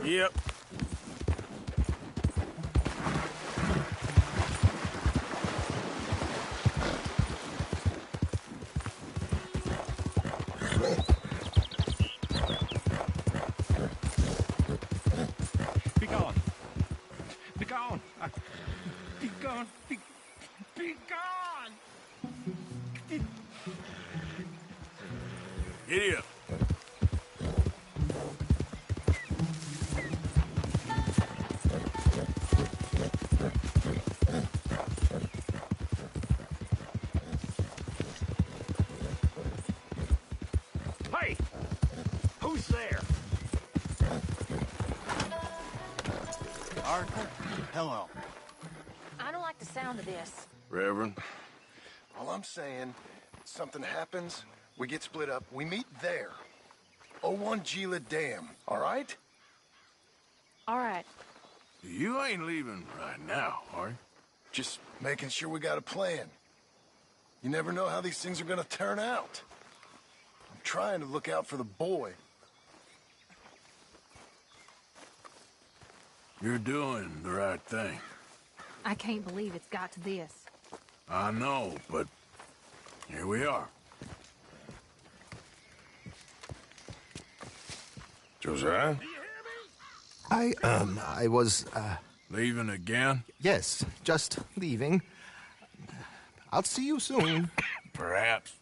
Yep. Be gone. Be gone. Be gone. Be gone. Giddy up. Hey! Who's there? Arthur, hello. I don't like the sound of this. Reverend. All I'm saying, something happens, we get split up, we meet there. 01 Gila Dam, all right? All right. You ain't leaving right now, are you? Just making sure we got a plan. You never know how these things are gonna turn out. I'm trying to look out for the boy. You're doing the right thing. I can't believe it's got to this. I know, but here we are. Josiah? I was, Leaving again? yes, just leaving. I'll see you soon. Perhaps.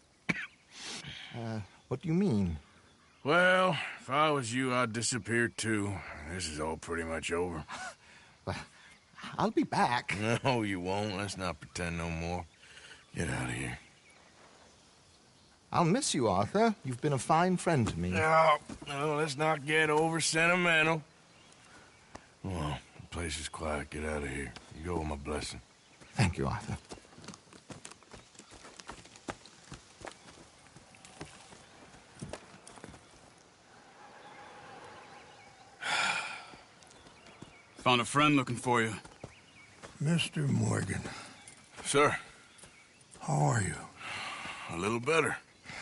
What do you mean? Well, if I was you, I'd disappear too. This is all pretty much over. I'll be back. No, you won't. Let's not pretend no more. Get out of here. I'll miss you, Arthur. You've been a fine friend to me. No, let's not get over sentimental. Come on, the place is quiet. Get out of here. You go with my blessing. Thank you, Arthur. Found a friend looking for you. Mr. Morgan, Sir, how are you? a little better.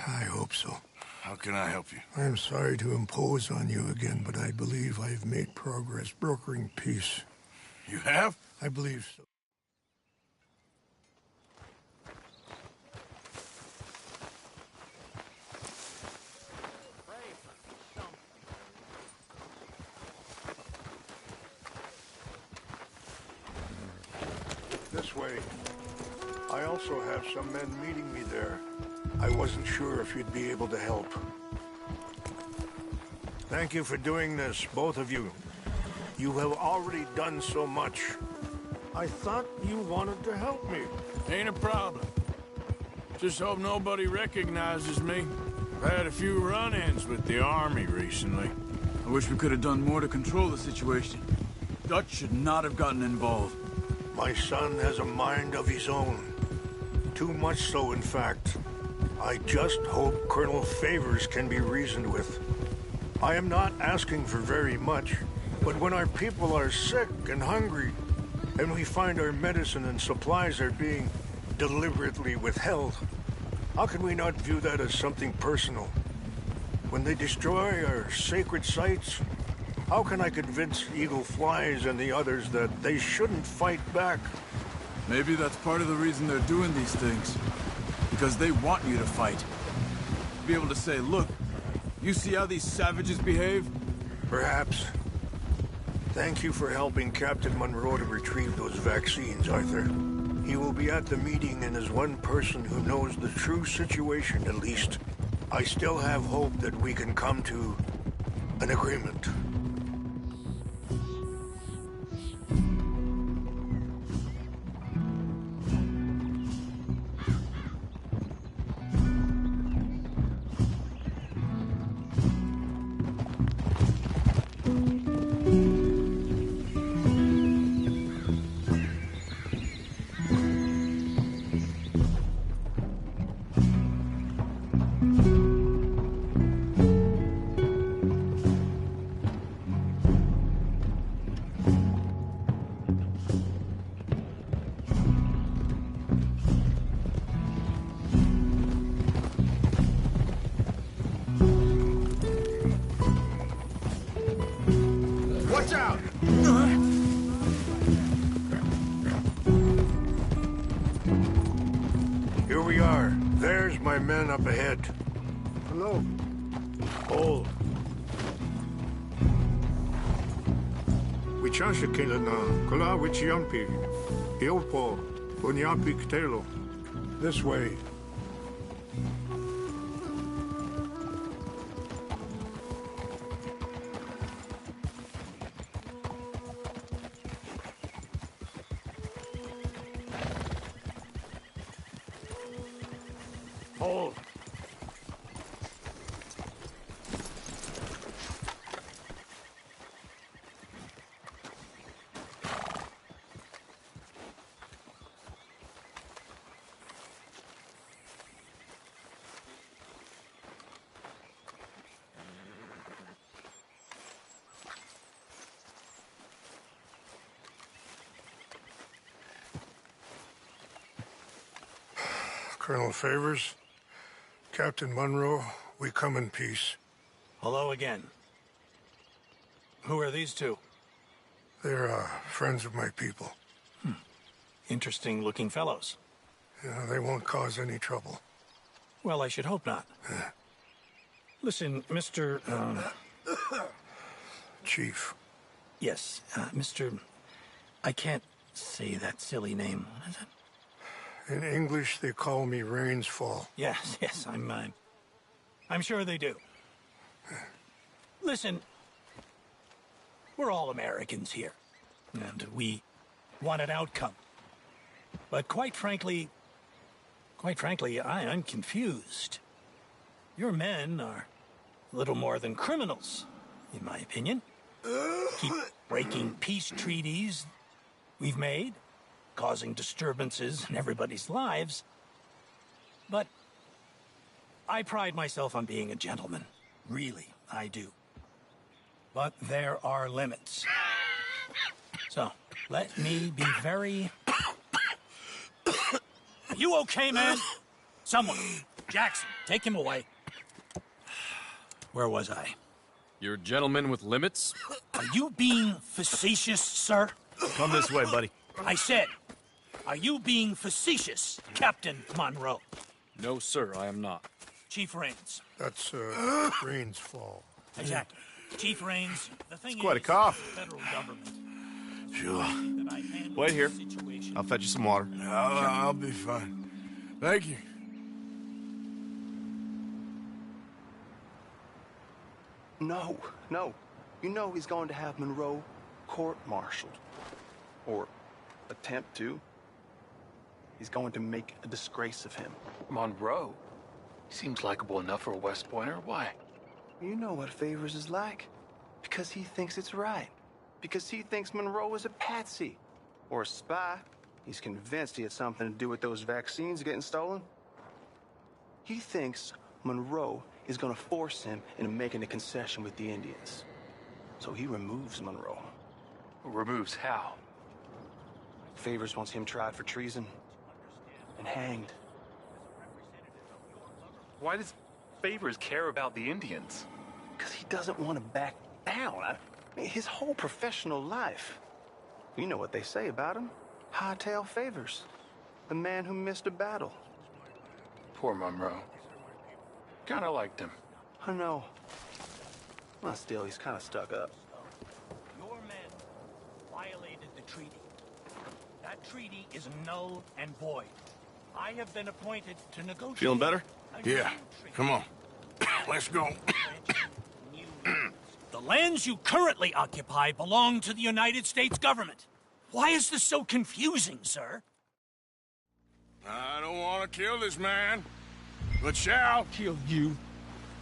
I hope so. How can I help you? I'm sorry to impose on you again, but I believe I've made progress brokering peace. You have? I believe so. This way. I also have some men meeting me there. I wasn't sure if you'd be able to help. Thank you for doing this, both of you. You have already done so much. I thought you wanted to help me. Ain't a problem. Just hope nobody recognizes me. I've had a few run-ins with the army recently. I wish we could have done more to control the situation. Dutch should not have gotten involved. My son has a mind of his own. Too much so, in fact. I just hope Colonel Favors can be reasoned with. I am not asking for very much, but when our people are sick and hungry, and we find our medicine and supplies are being deliberately withheld, how can we not view that as something personal? When they destroy our sacred sites, how can I convince Eagle Flies and the others that they shouldn't fight back? Maybe that's part of the reason they're doing these things. Because they want you to fight. Be able to say, look, you see how these savages behave? Perhaps. Thank you for helping Captain Monroe to retrieve those vaccines, Arthur. He will be at the meeting and is one person who knows the true situation, at least. I still have hope that we can come to an agreement. Watch out! Here we are. There's my men up ahead. Hello. Hold. Wichasha Kilana, Kola Wichiampi, Ilpo, Bunyapi Ktelo. This way. Hold. Colonel Favors, Captain Monroe, we come in peace. Hello again. Who are these two? They're friends of my people. Interesting looking fellows. Yeah, they won't cause any trouble. Well, I should hope not. Listen, Mr. Chief. Yes, Mr. I can't say that silly name. What is it? In English, they call me Rains Fall. Yes, yes, I'm sure they do. Listen, we're all Americans here, and we want an outcome. But quite frankly, I'm confused. Your men are little more than criminals, in my opinion. Keep breaking peace treaties we've made, causing disturbances in everybody's lives. But I pride myself on being a gentleman. Really, I do. But there are limits. So, let me be very... You okay, man? Someone. Jackson, take him away. Where was I? You're a gentleman with limits? Are you being facetious, sir? Come this way, buddy. I said, are you being facetious, Captain Monroe? No, sir, I am not. Chief Rains. That's, Rains Fall. Exactly. Chief Rains, the thing It's quite a is, cough. the federal government. Sure. That I handle Wait here. the situation. I'll fetch you some water. I'll be fine. Thank you. No. You know he's going to have Monroe court-martialed. Or attempt to. He's going to make a disgrace of him. Monroe? Seems likable enough for a West Pointer. Why? You know what Favors is like. Because he thinks it's right. Because he thinks Monroe is a patsy. Or a spy. He's convinced he had something to do with those vaccines getting stolen. He thinks Monroe is going to force him into making a concession with the Indians. So he removes Monroe. Removes how? Favors wants him tried for treason and hanged. Why does Favors care about the Indians? Because he doesn't want to back down. I mean, his whole professional life. You know what they say about him. Hightail Favors. The man who missed a battle. Poor Monroe. Kinda liked him. I know. Well, still, he's kind of stuck up. Your men violated the treaty. That treaty is null and void. I have been appointed to negotiate... Feeling better? Yeah. Come on. Let's go. The lands you currently occupy belong to the United States government. Why is this so confusing, sir? I don't want to kill this man, but shall Kill you.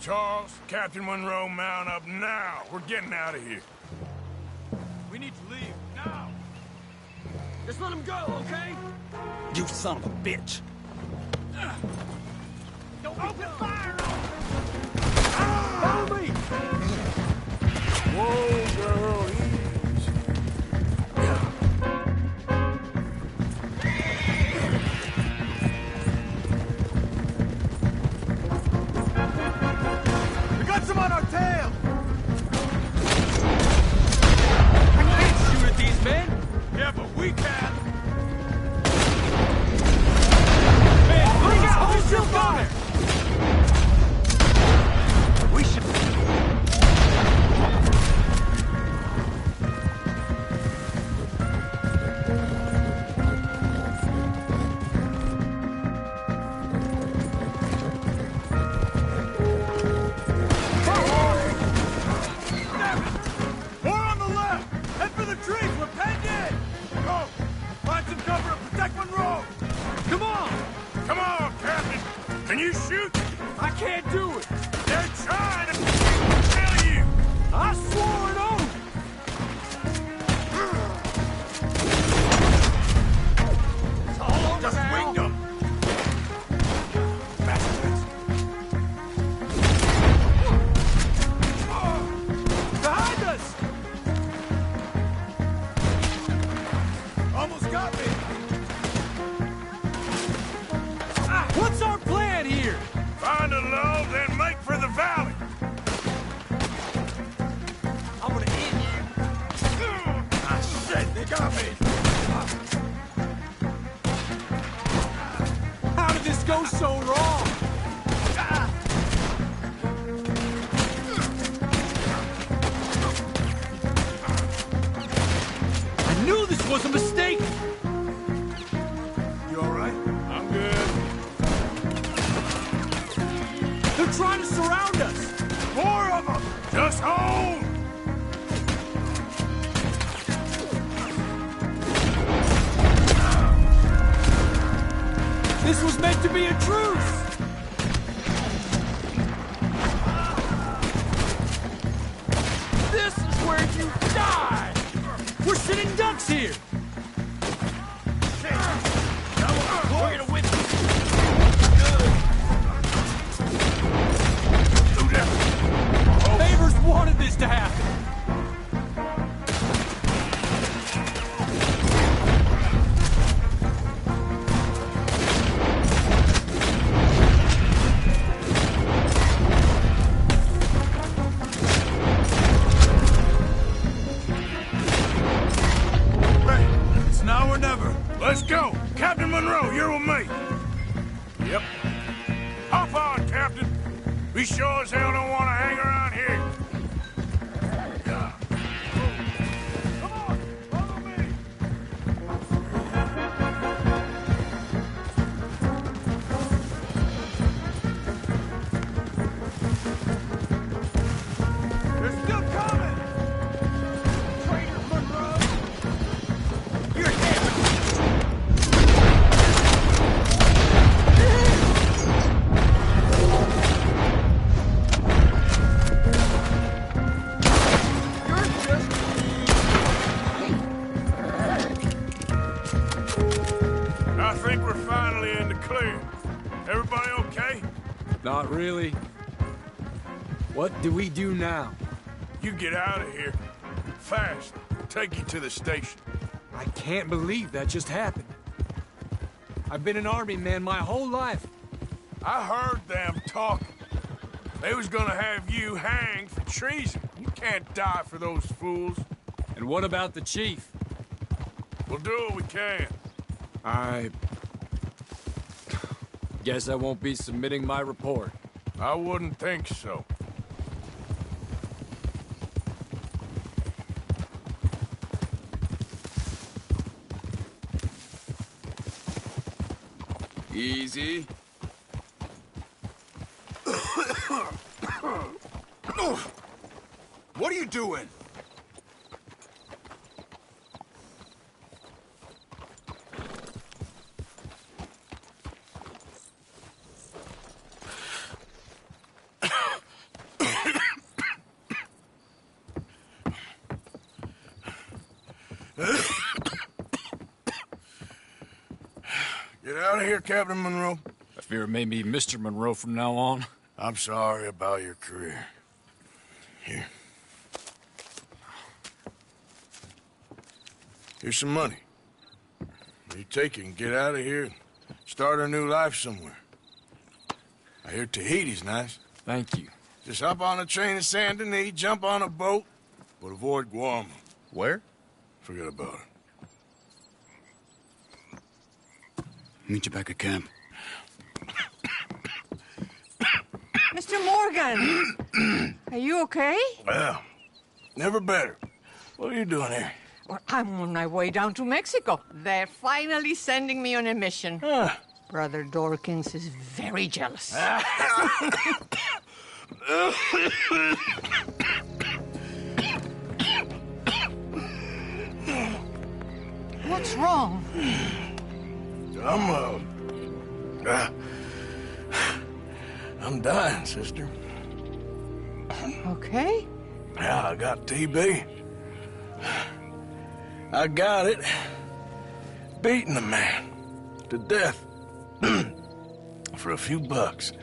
Charles, Captain Monroe, mount up now. We're getting out of here. We need to leave, now! Just let him go, okay? You son of a bitch! Don't open fire! Follow me! Whoa, girl, easy. We got some on our tail! go so wrong? I knew this was a mistake! You all right? I'm good. They're trying to surround us! More of them! Just hold! This was meant to be a truce! This is where you die! We're sitting ducks here! We're gonna win. Favors wanted this to happen! It's now or never. Let's go. Captain Monroe, you're with me. Yep. Hop on, Captain. We sure as hell don't want to hang around here. Come on, follow me. They're still coming. Traitor Monroe. You're dead. I think we're finally in the clear. Everybody okay? Not really. What do we do now? You get out of here. Fast. Take you to the station. I can't believe that just happened. I've been an army man my whole life. I heard them talking. They was gonna have you hanged for treason. You can't die for those fools. And what about the chief? We'll do what we can. I guess I won't be submitting my report. I wouldn't think so. Easy. What are you doing? Get out of here, Captain Monroe. I fear it may be Mr. Monroe from now on. I'm sorry about your career. Here. Here's some money. You take it and get out of here and start a new life somewhere. I hear Tahiti's nice. Thank you. Just hop on a train to Saint Denis, jump on a boat, but avoid Guam. Where? Forget about it. Meet you back at camp. Mr. Morgan! Are you okay? Well, never better. What are you doing here? Well, I'm on my way down to Mexico. They're finally sending me on a mission. Brother Dorkins is very jealous. What's wrong? I'm dying, sister. Okay. Yeah, I got TB. I got it. Beating a man to death for a few bucks.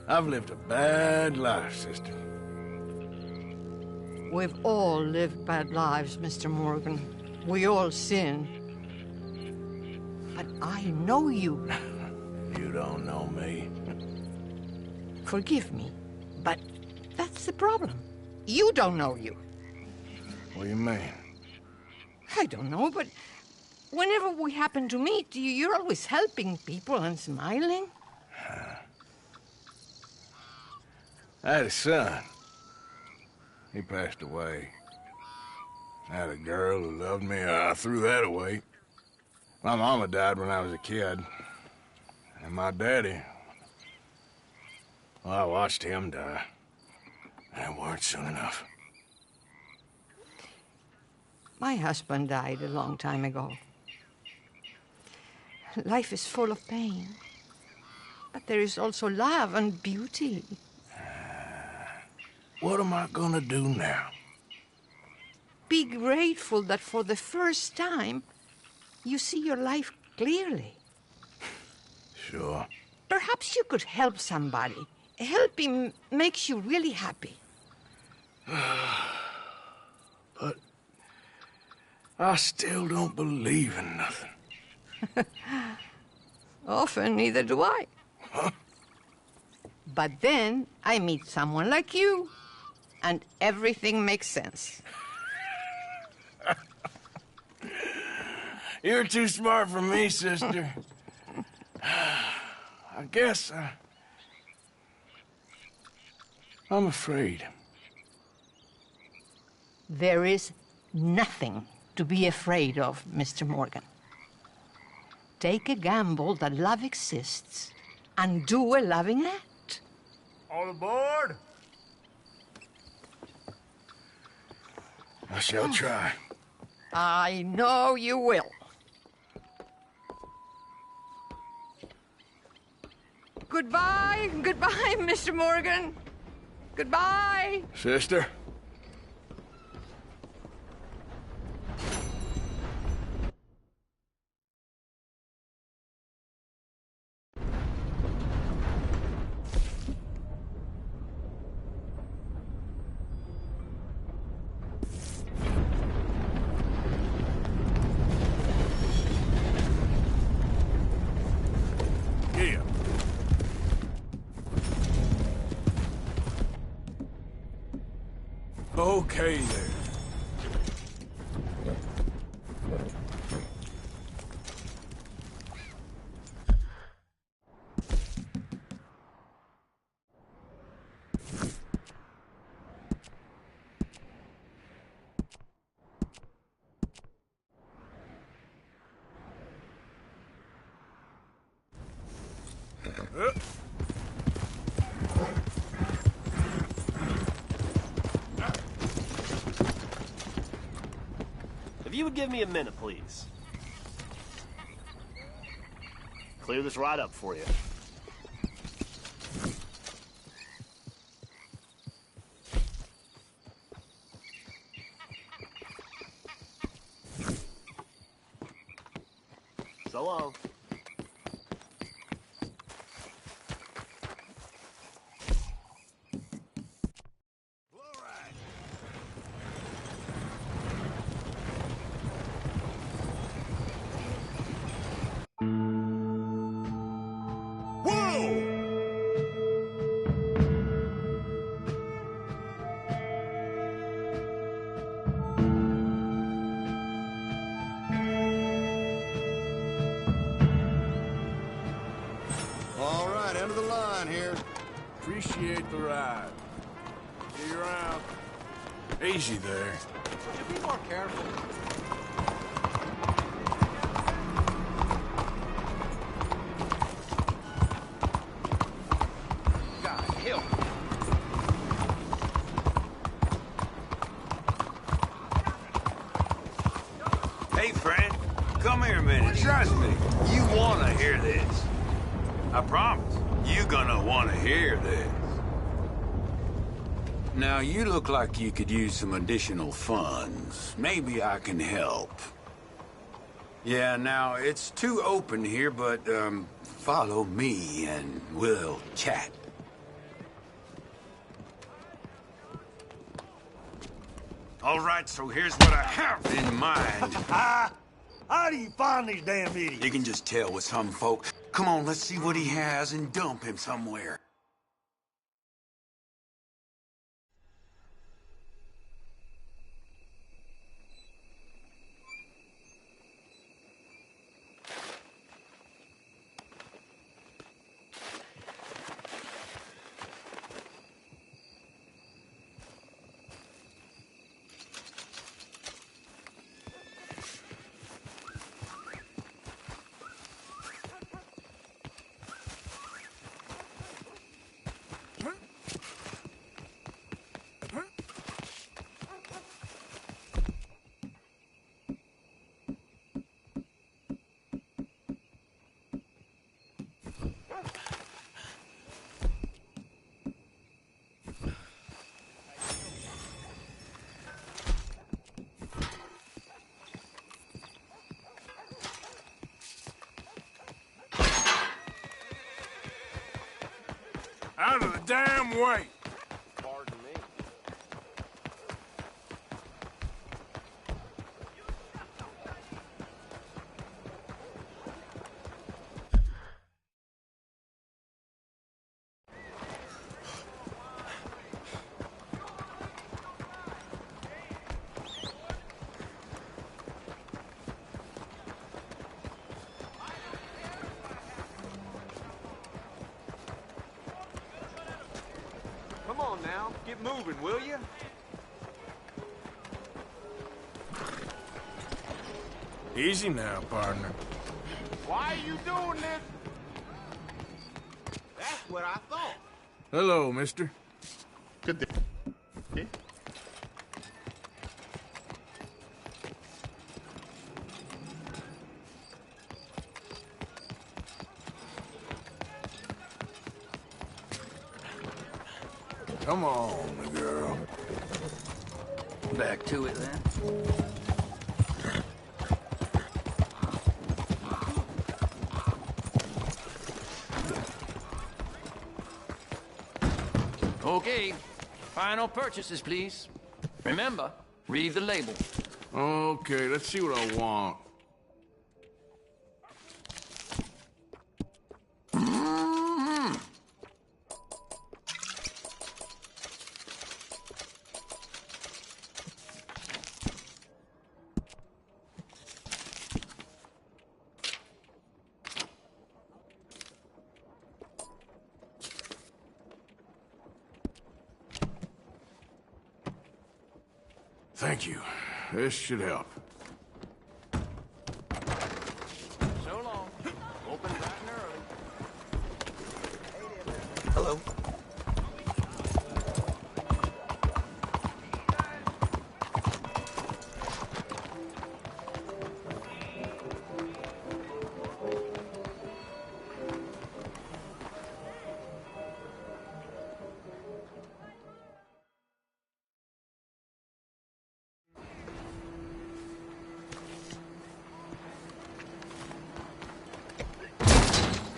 I've lived a bad life, sister. We've all lived bad lives, Mr. Morgan. We all sin. But I know you. You don't know me. Forgive me, but that's the problem. You don't know you. What do you mean? I don't know, but whenever we happen to meet, you're always helping people and smiling. I had a son. He passed away. I had a girl who loved me. I threw that away. My mama died when I was a kid. And my daddy... Well, I watched him die. And it weren't soon enough. My husband died a long time ago. Life is full of pain. But there is also love and beauty. What am I gonna do now? Be grateful that for the first time, you see your life clearly. Sure. Perhaps you could help somebody. Helping makes you really happy. But I still don't believe in nothing. Often, neither do I. Huh? But then I meet someone like you, and everything makes sense. You're too smart for me, sister. I guess I'm afraid. There is nothing to be afraid of, Mr. Morgan. Take a gamble that love exists and do a loving act. All aboard? I shall try. I know you will. Goodbye, goodbye, Mr. Morgan. Goodbye. Sister? Yeah. Okay, there. If you would give me a minute, please. Clear this right up for you. So long. All right, end of the line here. Appreciate the ride. See you around. Easy there. Should be more careful. God, help. Hey, friend. Come here a minute. Trust me. You want to hear this. I promise. You gonna want to hear this. Now, you look like you could use some additional funds. Maybe I can help. Yeah, now, it's too open here, but, follow me and we'll chat. All right, so here's what I have in mind. How do you find these damn idiots? You can just tell with some folk. Come on, let's see what he has and dump him somewhere. out of the damn way! Pardon me. Come on now, get moving, will you? Easy now, partner. Why are you doing this? That's what I thought. Hello, mister. Good day. Come on, girl. Back to it then. Okay, final purchases, please. Remember, read the label. Okay, let's see what I want. Thank you. This should help. So long. Open bright and early. Hello.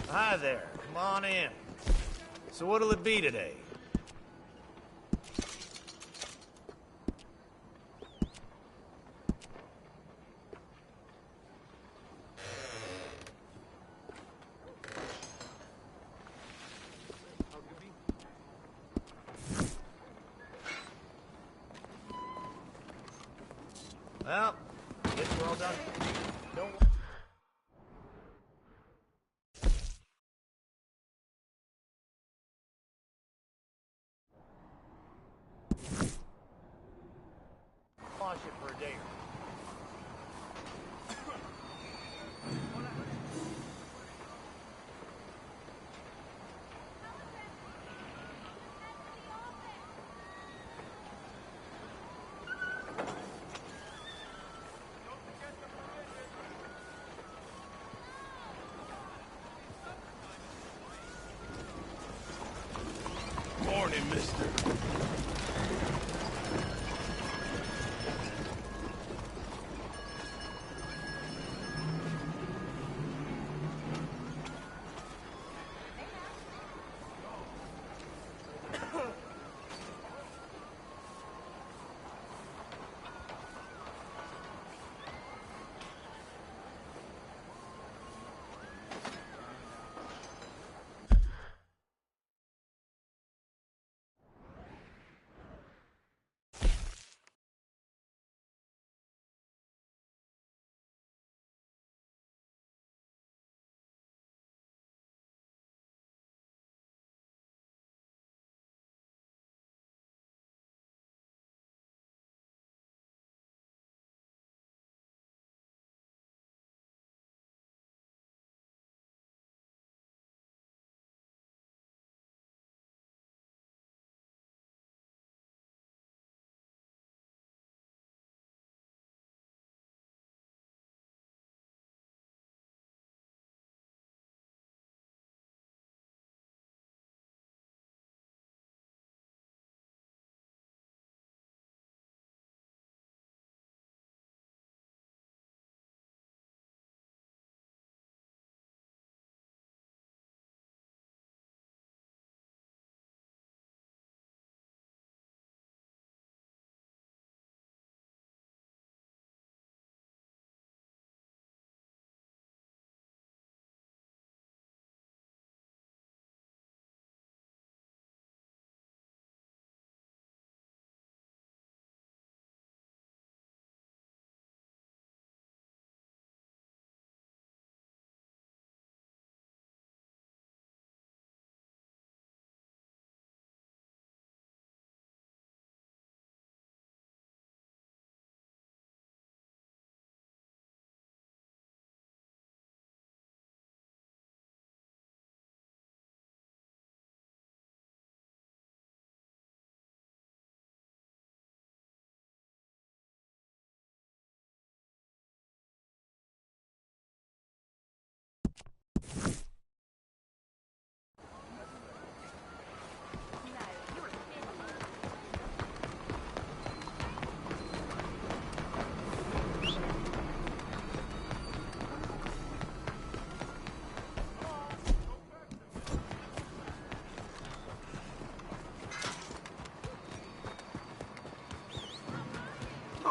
Hi there. Come on in. So what'll it be today? Well, guess we're all done. Don't wash it for a day. Morning, mister.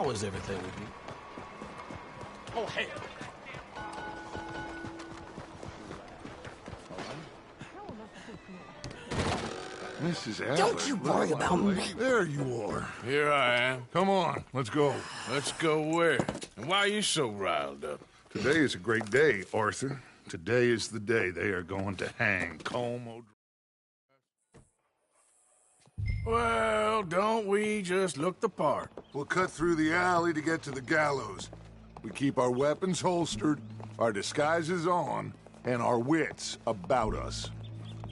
How is everything with you? Oh, hell. Mrs. Adler. Don't you worry about me. There you are. Here I am. Come on, let's go. Let's go where? And why are you so riled up? Today is a great day, Arthur. Today is the day they are going to hang Como. Well, don't we just look the part? We'll cut through the alley to get to the gallows. We keep our weapons holstered, our disguises on, and our wits about us.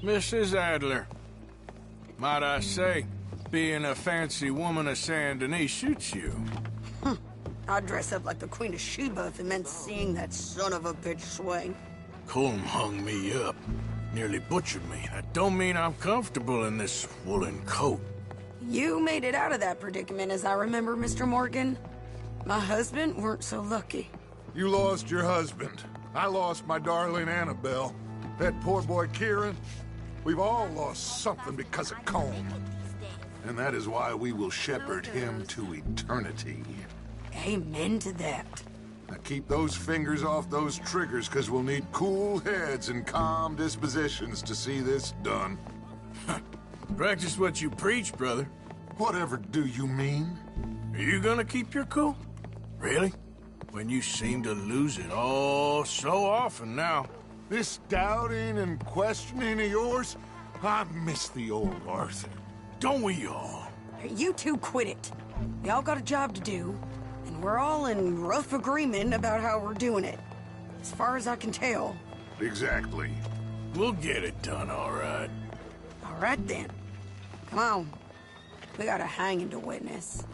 Mrs. Adler, might I say, being a fancy woman of Saint Denis shoots you. I'd dress up like the Queen of Sheba if it meant seeing that son of a bitch swing. Colm hung me up, nearly butchered me. That don't mean I'm comfortable in this woolen coat. You made it out of that predicament, as I remember, Mr. Morgan. My husband weren't so lucky. You lost your husband. I lost my darling Annabelle. That poor boy Kieran. We've all lost something because of Colm. And that is why we will shepherd him to eternity. Amen to that. Now keep those fingers off those triggers, because we'll need cool heads and calm dispositions to see this done. Practice what you preach, brother. Whatever do you mean? Are you gonna keep your cool? Really? When you seem to lose it all so often now. This doubting and questioning of yours, I miss the old Arthur. Don't we all? You two quit it. Y'all got a job to do, and we're all in rough agreement about how we're doing it. As far as I can tell. Exactly. We'll get it done, all right. All right, then. Come on. We got a hanging to witness.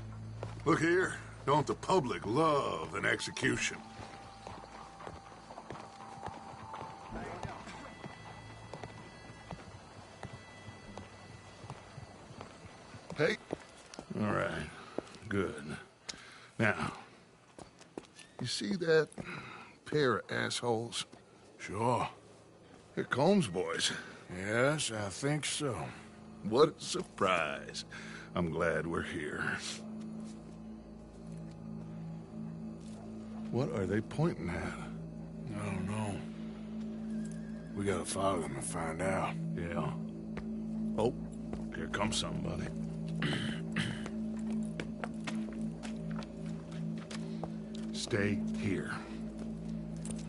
Look here. Don't the public love an execution? Hey. All right. Good. Now, you see that pair of assholes? Sure. They're Combs boys. Yes, I think so. What a surprise. I'm glad we're here. What are they pointing at? I don't know. We gotta follow them and find out. Yeah. Oh, here comes somebody. Stay here.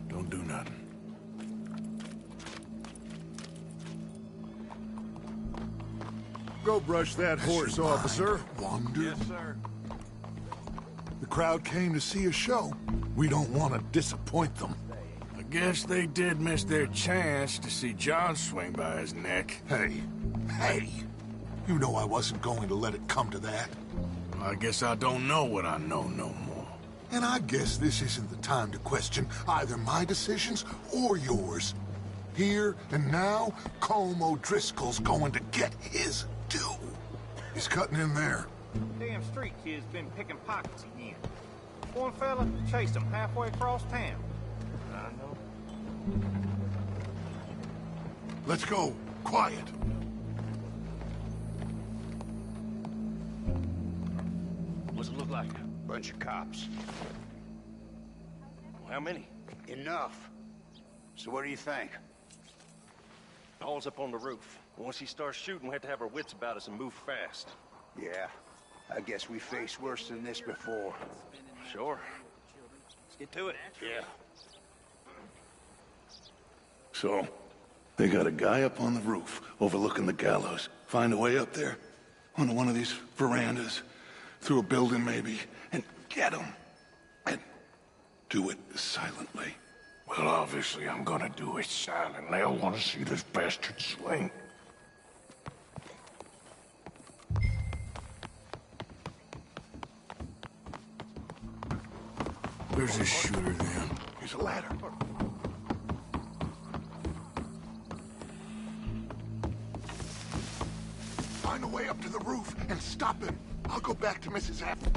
Don't do nothing. Go brush that horse, officer. Wander. Yes, sir. The crowd came to see a show. We don't want to disappoint them. I guess they did miss their chance to see John swing by his neck. Hey. You know I wasn't going to let it come to that. I guess I don't know what I know no more. And I guess this isn't the time to question either my decisions or yours. Here and now, Colm O'Driscoll's going to get his due. He's cutting in there. Damn street kid's been picking pockets again. One fella chased him halfway across town. I know. Let's go. Quiet. What's it look like? Bunch of cops. How many? Enough. So what do you think? Paul's up on the roof. Once he starts shooting, we have to have our wits about us and move fast. Yeah. I guess we faced worse than this before. Sure. Let's get to it. Yeah. So, they got a guy up on the roof overlooking the gallows. Find a way up there, onto one of these verandas, through a building maybe, and get him. And do it silently. Well, obviously I'm gonna do it silently. I want to see this bastard swing. Where's this shooter then? Here's a ladder. Find a way up to the roof and stop him. I'll go back to Mrs. Adler.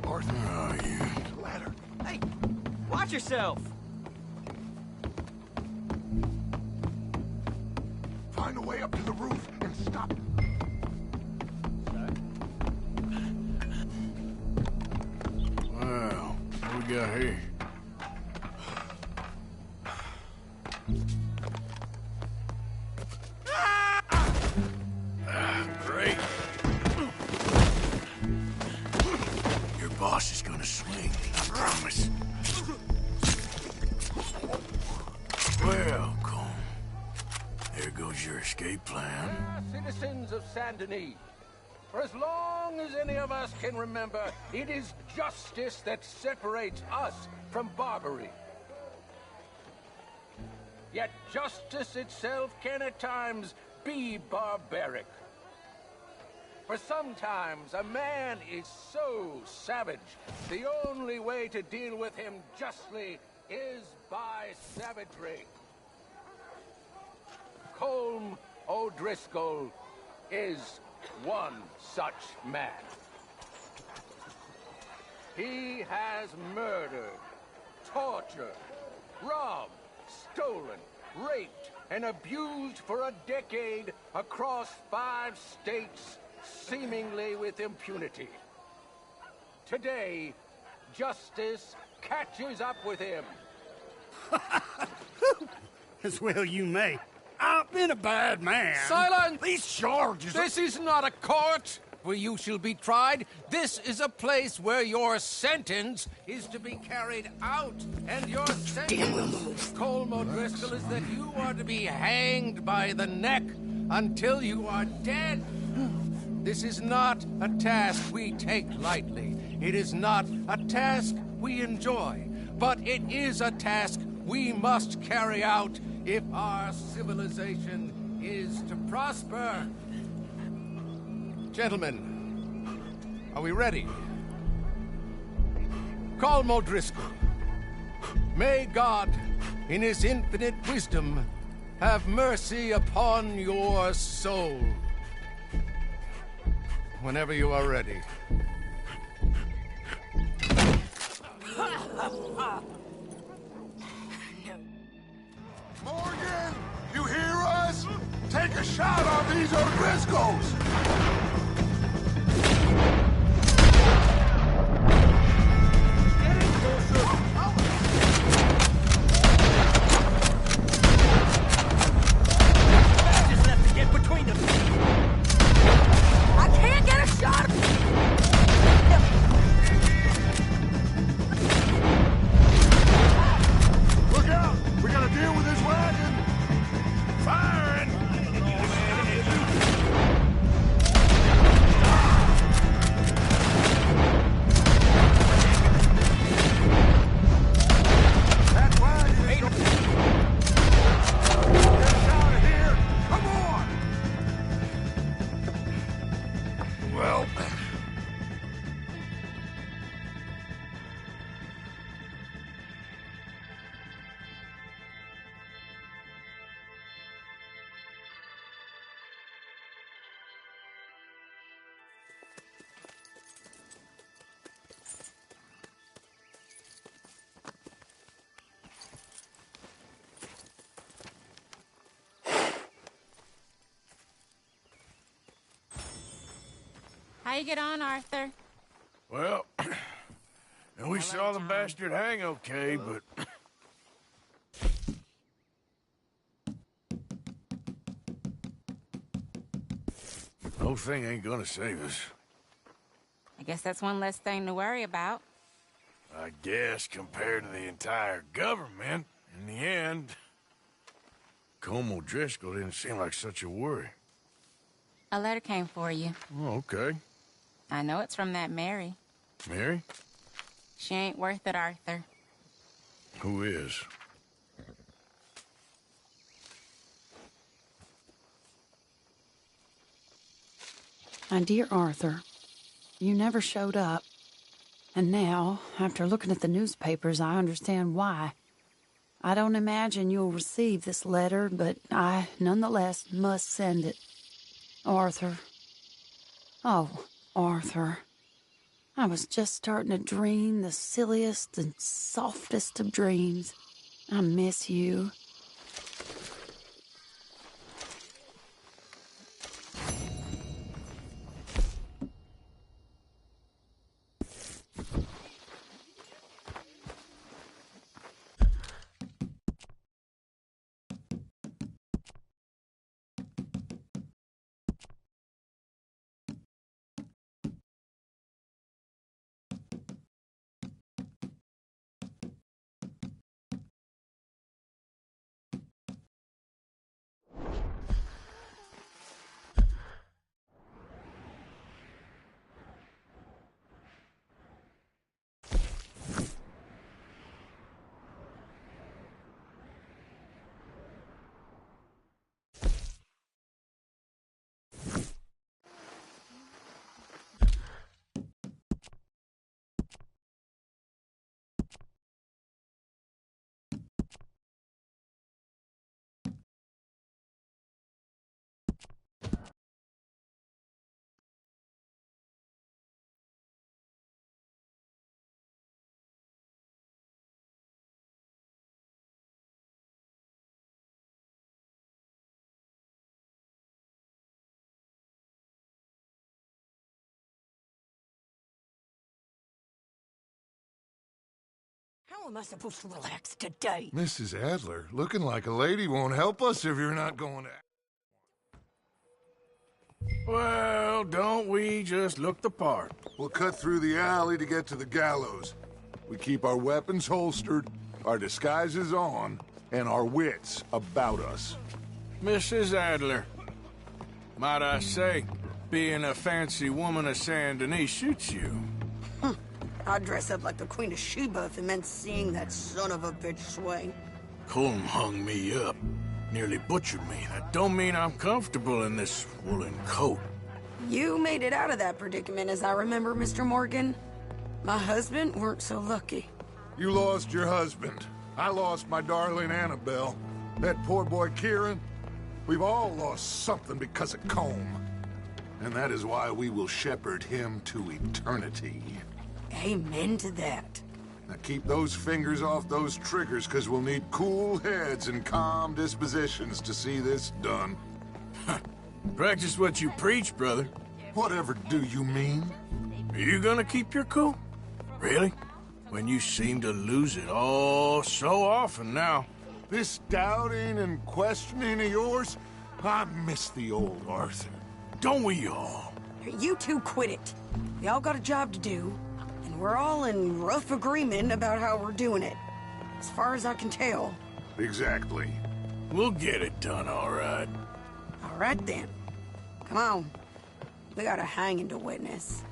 Arthur. Oh, you. Ladder. Hey, watch yourself! Find a way up to the roof and stop. Well, what we got here? Great. Your boss is gonna swing, I promise. Well, Colm, there goes your escape plan. Citizens of Saint Denis, for as long as any of us can remember, it is justice that separates us from barbarity. Yet justice itself can at times be barbaric. For sometimes a man is so savage, the only way to deal with him justly is by savagery. Colm O'Driscoll is one such man. He has murdered, tortured, robbed, stolen, raped, and abused for a decade across 5 states, seemingly with impunity. Today, justice catches up with him. As well you may. I've been a bad man. Silence! These charges are... This is not a court where you shall be tried. This is a place where your sentence is to be carried out. And your sentence, Colm O'Driscoll, is that you are to be hanged by the neck until you are dead. This is not a task we take lightly. It is not a task we enjoy. But it is a task we must carry out if our civilization is to prosper. Gentlemen, are we ready? Colm O'Driscoll, may God, in his infinite wisdom, have mercy upon your soul. Whenever you are ready. Morgan, you hear us? Take a shot on these O'Driscolls! Just left to get between them. I can't get a shot! Look out! We gotta deal with this wagon! Firing! That wagon is... Get us out of here! Come on! Well... How you get on, Arthur? Well, and we saw the bastard hang okay, but... The whole thing ain't gonna save us. I guess that's one less thing to worry about. I guess, compared to the entire government, in the end... Colm O'Driscoll didn't seem like such a worry. A letter came for you. Oh, okay. I know it's from that Mary. Mary? She ain't worth it, Arthur. Who is? My dear Arthur, you never showed up. And now, after looking at the newspapers, I understand why. I don't imagine you'll receive this letter, but I, nonetheless, must send it. Arthur. Oh, Arthur. I was just starting to dream the silliest and softest of dreams. I miss you. How am I supposed to relax today? Mrs. Adler, looking like a lady won't help us if you're not going to... Well, don't we just look the part? We'll cut through the alley to get to the gallows. We keep our weapons holstered, our disguises on, and our wits about us. Mrs. Adler, might I say, being a fancy woman of Saint Denis suits you. I'd dress up like the Queen of Sheba if it meant seeing that son of a bitch swing. Colm hung me up, nearly butchered me. That don't mean I'm comfortable in this woolen coat. You made it out of that predicament, as I remember, Mr. Morgan. My husband weren't so lucky. You lost your husband. I lost my darling Annabelle. That poor boy Kieran. We've all lost something because of Colm. And that is why we will shepherd him to eternity. Amen to that. Now keep those fingers off those triggers, because we'll need cool heads and calm dispositions to see this done. Practice what you preach, brother. Whatever do you mean? Are you gonna keep your cool? Really? When you seem to lose it all so often now. This doubting and questioning of yours, I miss the old Arthur. Don't we all? You two quit it. We all got a job to do, and we're all in rough agreement about how we're doing it. As far as I can tell. Exactly. We'll get it done, all right. All right, then. Come on. We got a hanging to witness.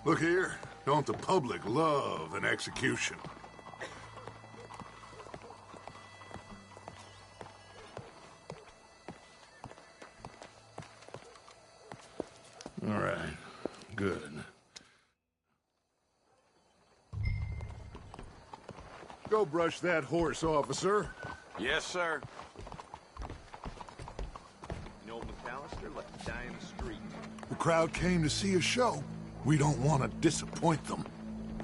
Look here. Don't the public love an execution? All right. Good. Go brush that horse, officer. Yes, sir. You know, McAllister let him die in the street. The crowd came to see a show. We don't want to disappoint them.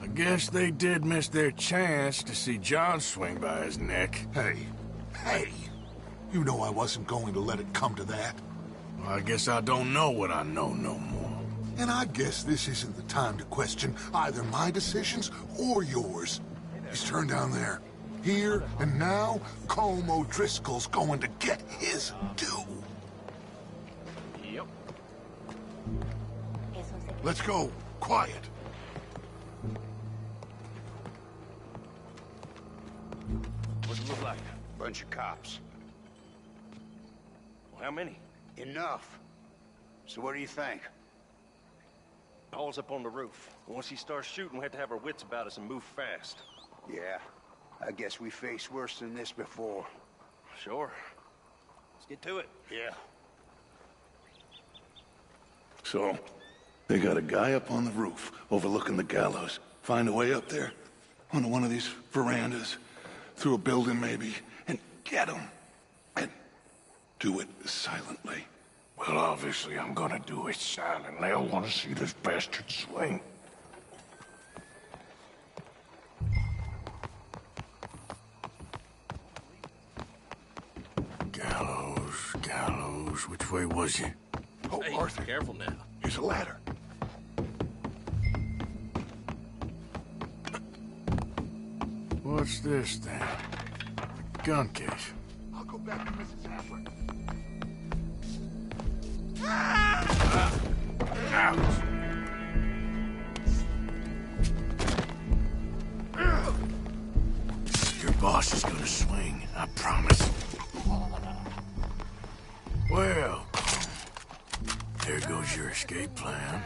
I guess they did miss their chance to see John swing by his neck. Hey, you know I wasn't going to let it come to that. Well, I guess I don't know what I know no more. And I guess this isn't the time to question either my decisions or yours. He's turned down there. Here and now, Colm O'Driscoll's going to get his due. Yep. Let's go. Quiet. What's it look like? Bunch of cops. Well, how many? Enough. So what do you think? Paul's up on the roof. Once he starts shooting, we have to have our wits about us and move fast. Yeah, I guess we faced worse than this before. Sure. Let's get to it. Yeah. So, they got a guy up on the roof overlooking the gallows. Find a way up there, onto one of these verandas, through a building maybe, and get him. And do it silently. Well, obviously I'm gonna do it silent. They'll want to see this bastard swing. Gallows, which way was you? Oh, Hey, Arthur, careful now. here's a ladder. What's this then? Gun case. I'll go back to Mrs. Haffler. Ouch! Your boss is gonna swing, I promise. Well, there goes your escape plan.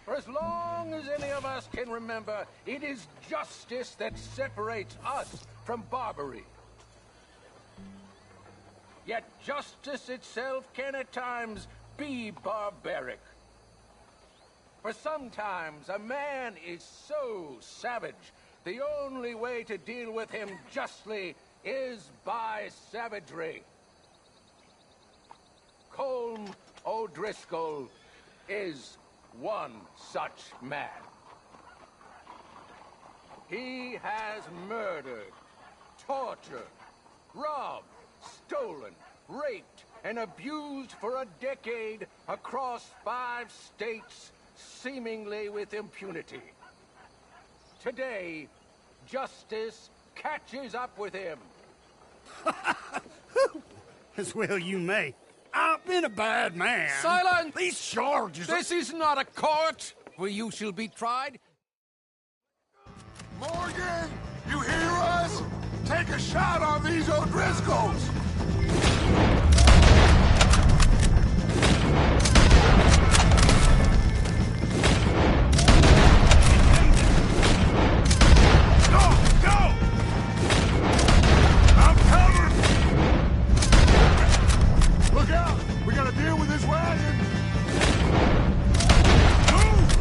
For as long as any of us can remember, it is justice that separates us from barbary. Yet justice itself can at times be barbaric. For sometimes a man is so savage, the only way to deal with him justly is by savagery. Colm O'Driscoll is one such man. He has murdered, tortured, robbed, stolen, raped, and abused for a decade across 5 states, seemingly with impunity. Today, justice catches up with him. As well you may. I've been a bad man. Silence! These charges... This is not a court where you shall be tried. Morgan, you hear us? Take a shot on these O'Driscolls! Look out! We gotta deal with this wagon! Move!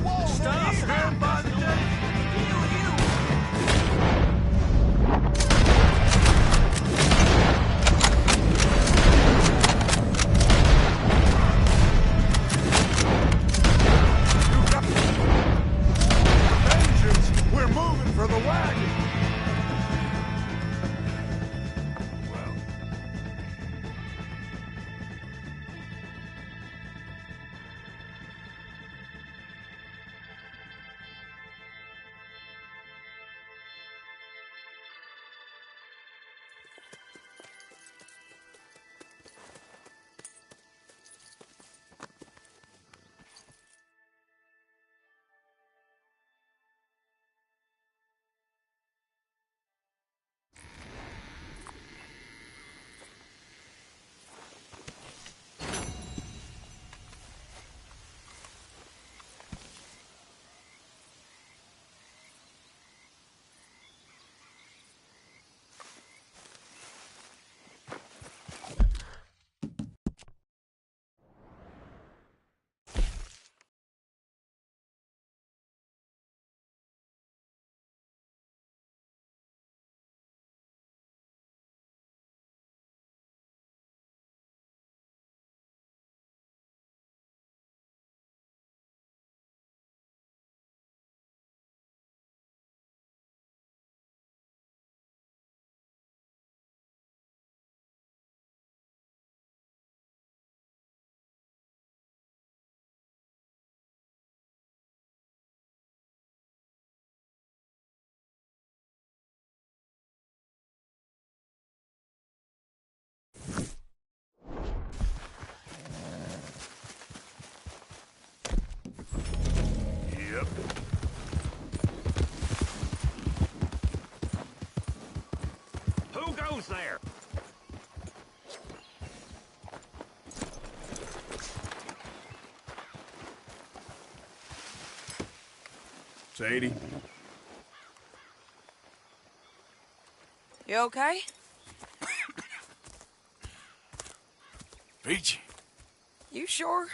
Whoa, stop! Stand by the gate! Vengeance! We're moving for the wagon! Who goes there? Sadie? You okay? Peachy? You sure?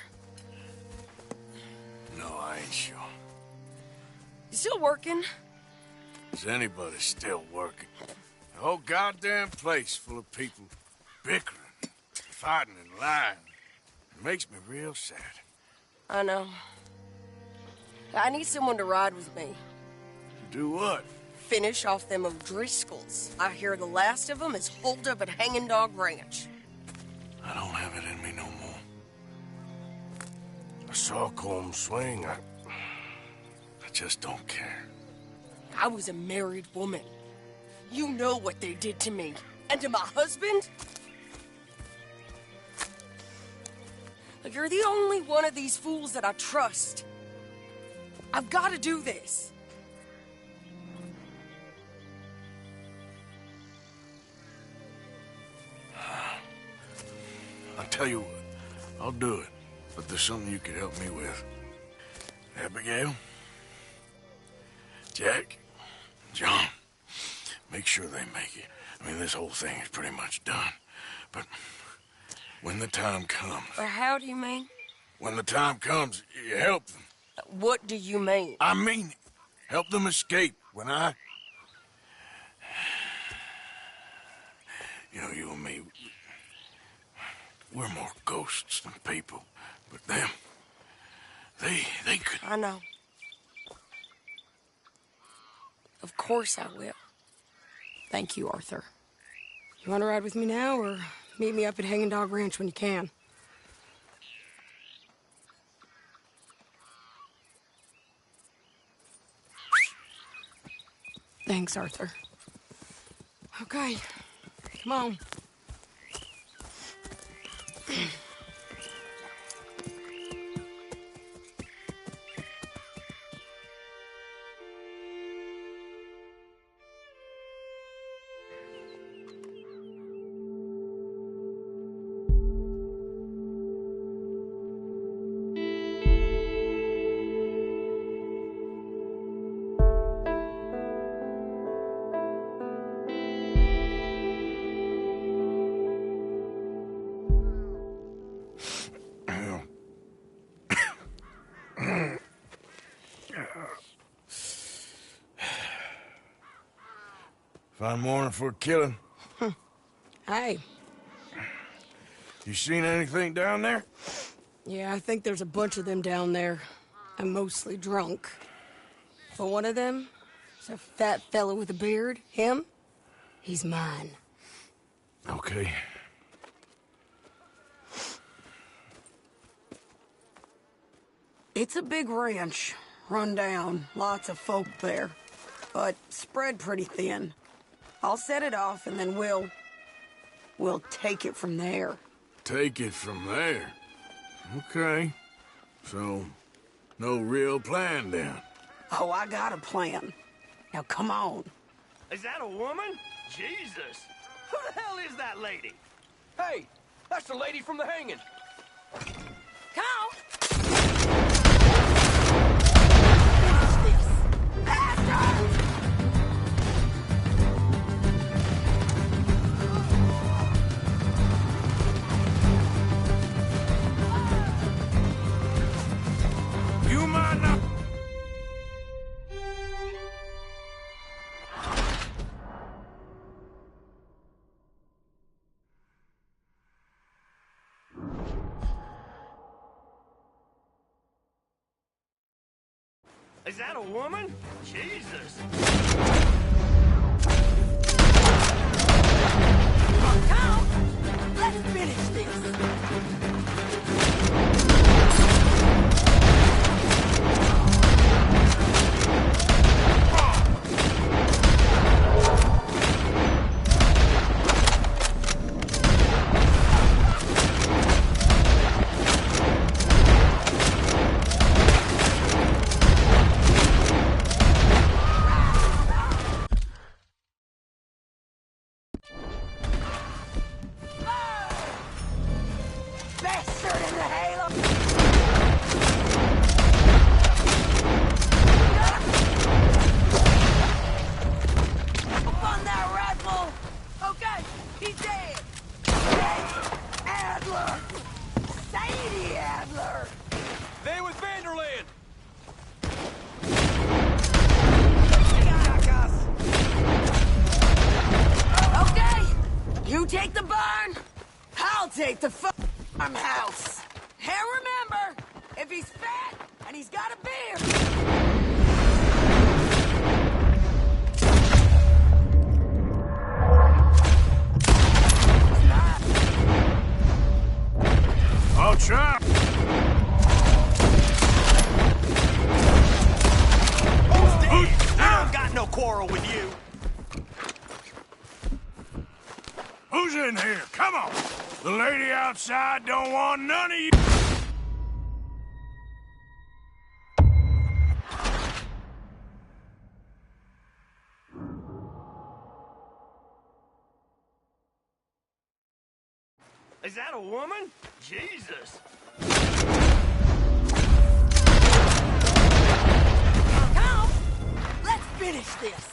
No, I ain't sure. You still working? Is anybody still working? The whole goddamn place full of people bickering, fighting, and lying. It makes me real sad. I know. I need someone to ride with me. Do what? Finish off them O'Driscolls. I hear the last of them is holed up at Hanging Dog Ranch. I don't have it in me no more. I saw Colm swing. I just don't care. I was a married woman. You know what they did to me. And to my husband? Like, you're the only one of these fools that I trust. I've got to do this. I'll tell you what. I'll do it. But there's something you could help me with. Abigail? Jack? John? Make sure they make it. I mean, this whole thing is pretty much done. But when the time comes... Or how do you mean? When the time comes, you help them. What do you mean? I mean it. Help them escape. When I... You know, you and me... We're more ghosts than people. But them... They could... I know. Of course I will. Thank you, Arthur. You want to ride with me now, or meet me up at Hanging Dog Ranch when you can? Thanks, Arthur. Okay, come on. Fine morning for a killing. Hey. You seen anything down there? Yeah, I think there's a bunch of them down there. I'm mostly drunk. But one of them is a fat fella with a beard. Him, he's mine. Okay. It's a big ranch. Run down. Lots of folk there. But spread pretty thin. I'll set it off, and then we'll take it from there. Take it from there? Okay. So, no real plan then? Oh, I got a plan. Now, come on. Is that a woman? Jesus. Who the hell is that lady? Hey, that's the lady from the hanging. Carl! You might not... Is that a woman? Jesus. Carl! Let's finish this! You take the barn, I'll take the farmhouse. And remember, if he's fat and he's got a beard... I'll try. I don't got no quarrel with you. Who's in here? Come on. The lady outside don't want none of you. Is that a woman? Jesus. Come, let's finish this.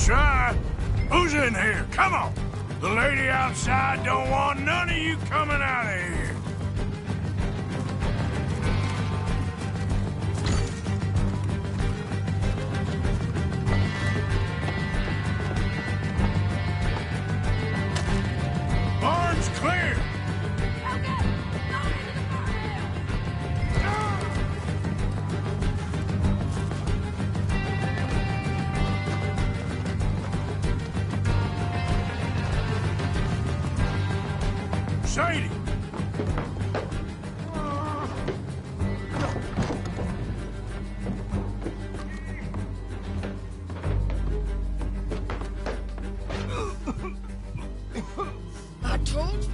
Try. Who's in here? Come on. The lady outside don't want none of you coming out of here. Barn's clear. Sadie! I told you,